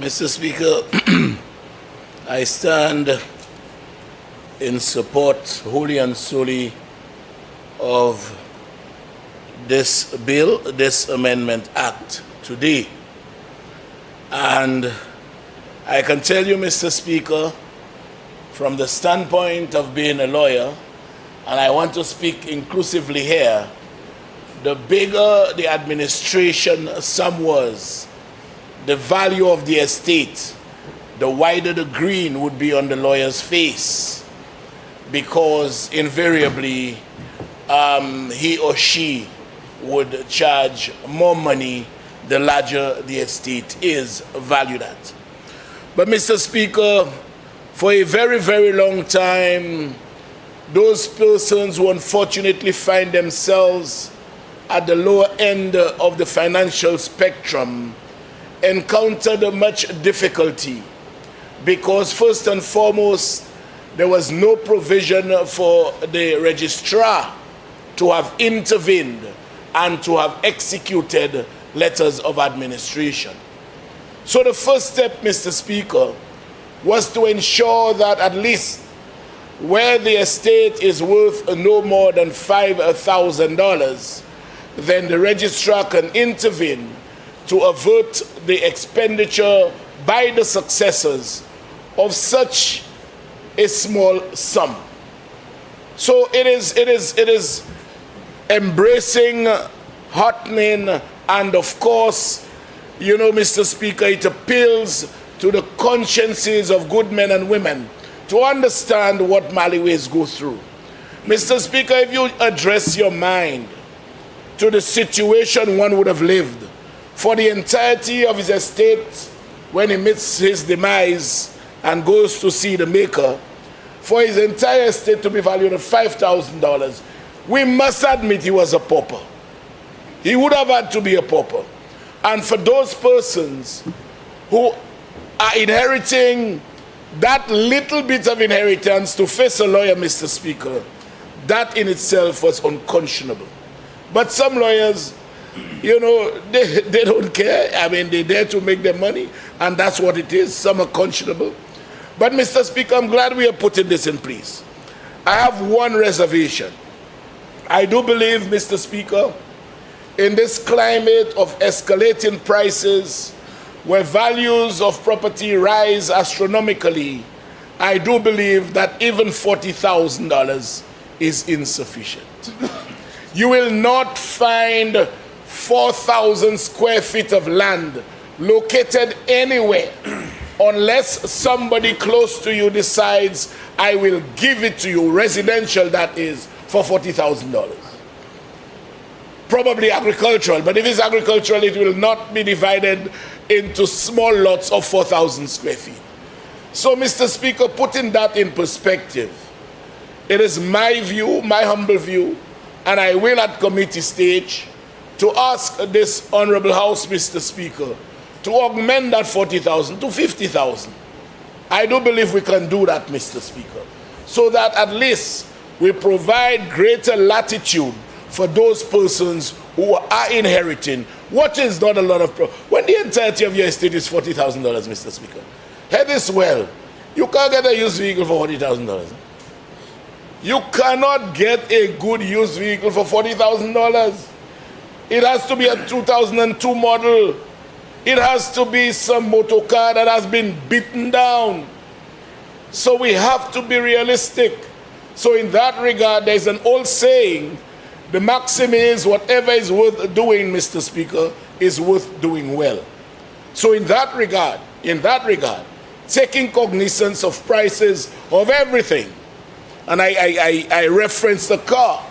Mr. Speaker, I stand in support wholly and solely of this bill, this Amendment Act today. And I can tell you, Mr. Speaker, from the standpoint of being a lawyer, and I want to speak inclusively here, the bigger the administration sum was, the value of the estate, the wider the green would be on the lawyer's face, because invariably he or she would charge more money the larger the estate is valued at. But Mr. Speaker, for a very, very long time, those persons who unfortunately find themselves at the lower end of the financial spectrum encountered much difficulty because, first and foremost, there was no provision for the registrar to have intervened and to have executed letters of administration. So the first step, Mr. Speaker, was to ensure that at least where the estate is worth no more than $5,000, then the registrar can intervene to avert the expenditure by the successors of such a small sum. So it is embracing, heartening, and of course, you know, Mr. Speaker, it appeals to the consciences of good men and women to understand what Maliways go through. Mr. Speaker, if you address your mind to the situation one would have lived for the entirety of his estate when he meets his demise and goes to see the maker, for his entire estate to be valued at $5,000, we must admit he was a pauper. He would have had to be a pauper. And for those persons who are inheriting that little bit of inheritance to face a lawyer, Mr. Speaker, that in itself was unconscionable. But some lawyers, you know, they don't care. I mean, they're there to make their money, and that's what it is. Some are conscionable. But, Mr. Speaker, I'm glad we are putting this in place. I have one reservation. I do believe, Mr. Speaker, in this climate of escalating prices, where values of property rise astronomically, I do believe that even $40,000 is insufficient. You will not find 4,000 square feet of land located anywhere unless somebody close to you decides, I will give it to you, residential that is, for $40,000. Probably agricultural, but if it's agricultural, it will not be divided into small lots of 4,000 square feet. So, Mr. Speaker, putting that in perspective, it is my view, my humble view, and I will at committee stage to ask this Honorable House, Mr. Speaker, to augment that 40,000 to 50,000. I do believe we can do that, Mr. Speaker, so that at least we provide greater latitude for those persons who are inheriting what is not a lot of when the entirety of your estate is $40,000, Mr. Speaker. Hear this well. You can't get a used vehicle for $40,000. You cannot get a good used vehicle for $40,000. It has to be a 2002 model. It has to be some motor car that has been beaten down. So we have to be realistic. So in that regard, there's an old saying, the maxim is whatever is worth doing, Mr. Speaker, is worth doing well. So in that regard, taking cognizance of prices of everything, and I reference the car.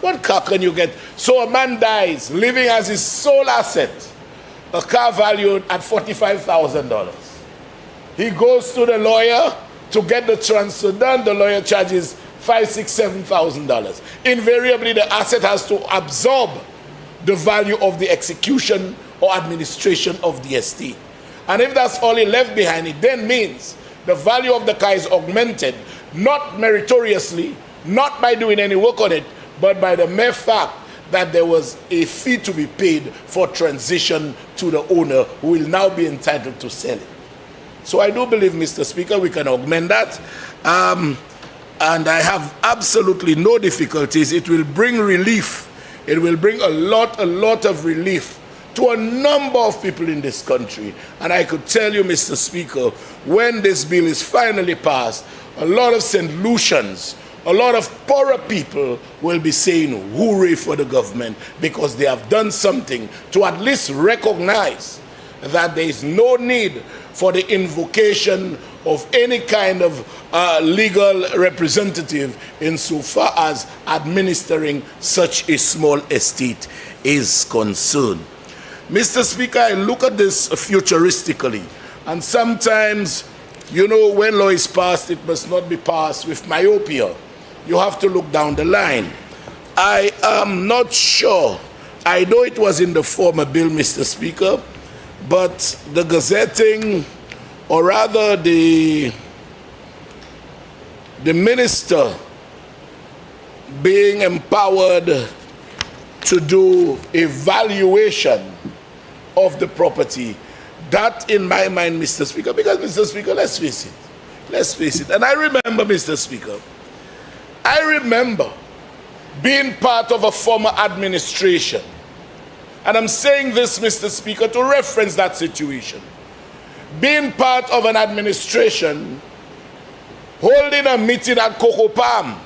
What car can you get? So a man dies, living as his sole asset, a car valued at $45,000. He goes to the lawyer to get the transfer done. The lawyer charges $5,000, $6,000, $7,000. Invariably, the asset has to absorb the value of the execution or administration of the estate. And if that's all he left behind, it then means the value of the car is augmented, not meritoriously, not by doing any work on it, but by the mere fact that there was a fee to be paid for transition to the owner who will now be entitled to sell it. So I do believe, Mr. Speaker, we can augment that. And I have absolutely no difficulties. It will bring relief. It will bring a lot of relief to a number of people in this country. And I could tell you, Mr. Speaker, when this bill is finally passed, a lot of St. Lucians, a lot of poorer people will be saying hooray for the government because they have done something to at least recognize that there is no need for the invocation of any kind of legal representative insofar as administering such a small estate is concerned. Mr. Speaker, I look at this futuristically, and sometimes, you know, when law is passed, it must not be passed with myopia. You have to look down the line. I am not sure. I know it was in the former bill, Mr. Speaker, but the gazetting, or rather the minister being empowered to do a valuation of the property, that in my mind, Mr. Speaker, because Mr. Speaker, let's face it, and I remember, Mr. Speaker, I remember being part of a former administration, and I'm saying this, Mr. Speaker, to reference that situation, being part of an administration holding a meeting at Coco Palm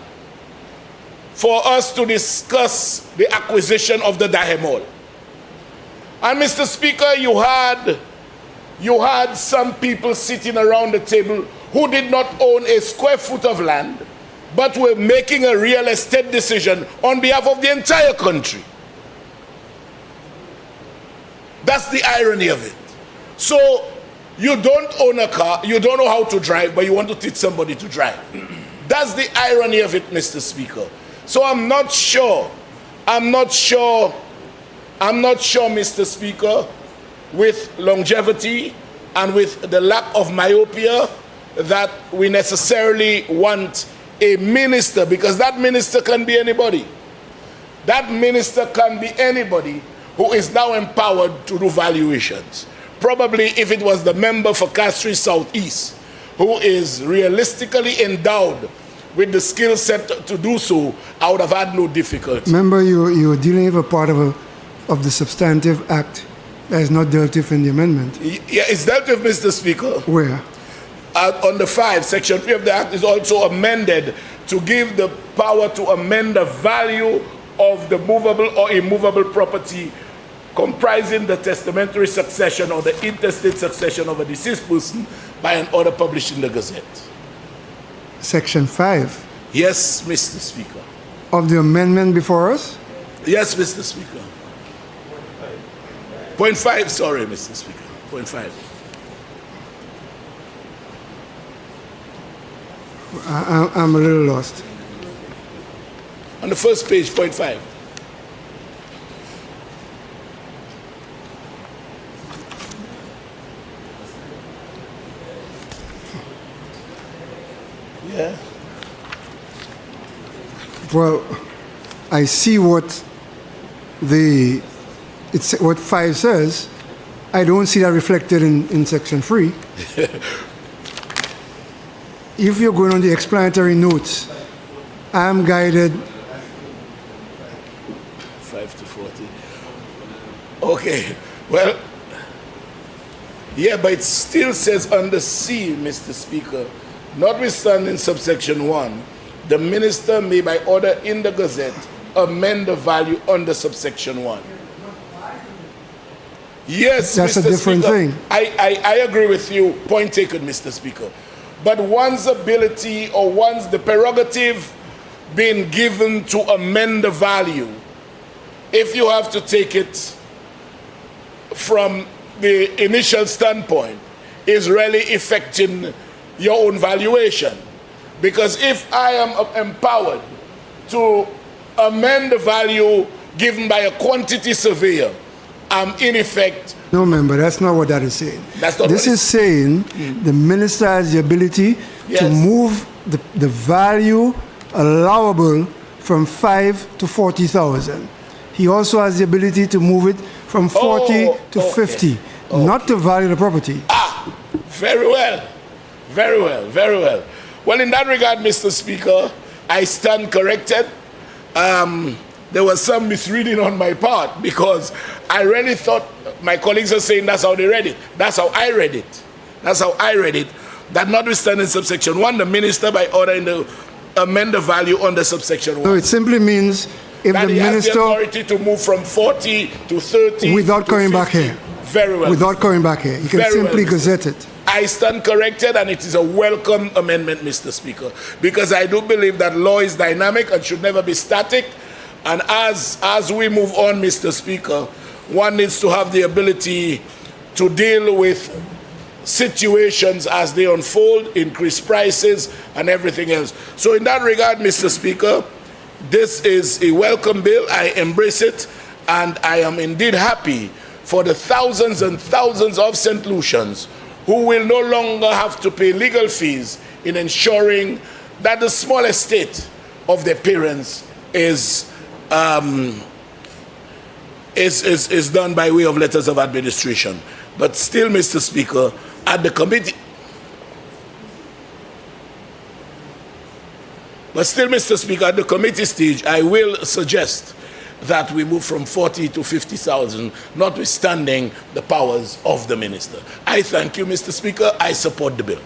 for us to discuss the acquisition of the Dahe Mall. And Mr. Speaker, you had some people sitting around the table who did not own a square foot of land, but were making a real estate decision on behalf of the entire country. That's the irony of it. So you don't own a car, you don't know how to drive, but you want to teach somebody to drive. That's the irony of it, Mr. Speaker. So I'm not sure, Mr. Speaker, with longevity and with the lack of myopia, that we necessarily want a minister, because that minister can be anybody. That minister can be anybody who is now empowered to do valuations. Probably if it was the member for Castries Southeast, who is realistically endowed with the skill set to do so, I would have had no difficulty. Remember, you're dealing with a part of the substantive act that is not dealt with in the amendment. Yeah, it's dealt with, Mr. Speaker. Where? On the 5, Section 3 of the Act is also amended to give the power to amend the value of the movable or immovable property comprising the testamentary succession or the intestate succession of a deceased person by an order published in the Gazette. Section 5? Yes, Mr. Speaker. Of the amendment before us? Yes, Mr. Speaker. Point 5, sorry, Mr. Speaker. Point 5. I'm a little lost. On the first page, point 5. Yeah. Well, I see what what 5 says. I don't see that reflected in Section 3. If you're going on the explanatory notes, I'm guided 5 to 40. Okay, well, yeah, but it still says under C, Mr. Speaker, notwithstanding subsection 1, the minister may by order in the Gazette amend the value under subsection 1. Yes, that's Mr. a different Speaker, thing. I agree with you. Point taken, Mr. Speaker. But one's ability or one's the prerogative being given to amend the value, if you have to take it from the initial standpoint, is really affecting your own valuation. Because if I am empowered to amend the value given by a quantity surveyor, I'm in effect. No, member, that's not what that is saying. That's not this is saying the minister has the ability to move the value allowable from 5 to 40,000. He also has the ability to move it from 40 to 50, not to value the property. Very well. Very well. Very well. Well, in that regard, Mr. Speaker, I stand corrected. There was some misreading on my part because I really thought my colleagues are saying that's how they read it. That's how I read it. That's how I read it. That notwithstanding subsection 1, the minister by order in the amend the value under subsection 1. So it simply means if that the he minister... has the authority to move from 40 to 30 without to coming 50. back here. Very well. Without coming back here. You can Very simply well, gazette it. I stand corrected, and it is a welcome amendment, Mr. Speaker, because I do believe that law is dynamic and should never be static. And as we move on, Mr. Speaker, one needs to have the ability to deal with situations as they unfold, increase prices, and everything else. So in that regard, Mr. Speaker, this is a welcome bill. I embrace it, and I am indeed happy for the thousands and thousands of St. Lucians who will no longer have to pay legal fees in ensuring that the small estate of their parents is done by way of letters of administration. But still, Mr. Speaker, at the committee, at the committee stage, I will suggest that we move from 40 to 50,000, notwithstanding the powers of the minister. I thank you, Mr. Speaker. I support the bill.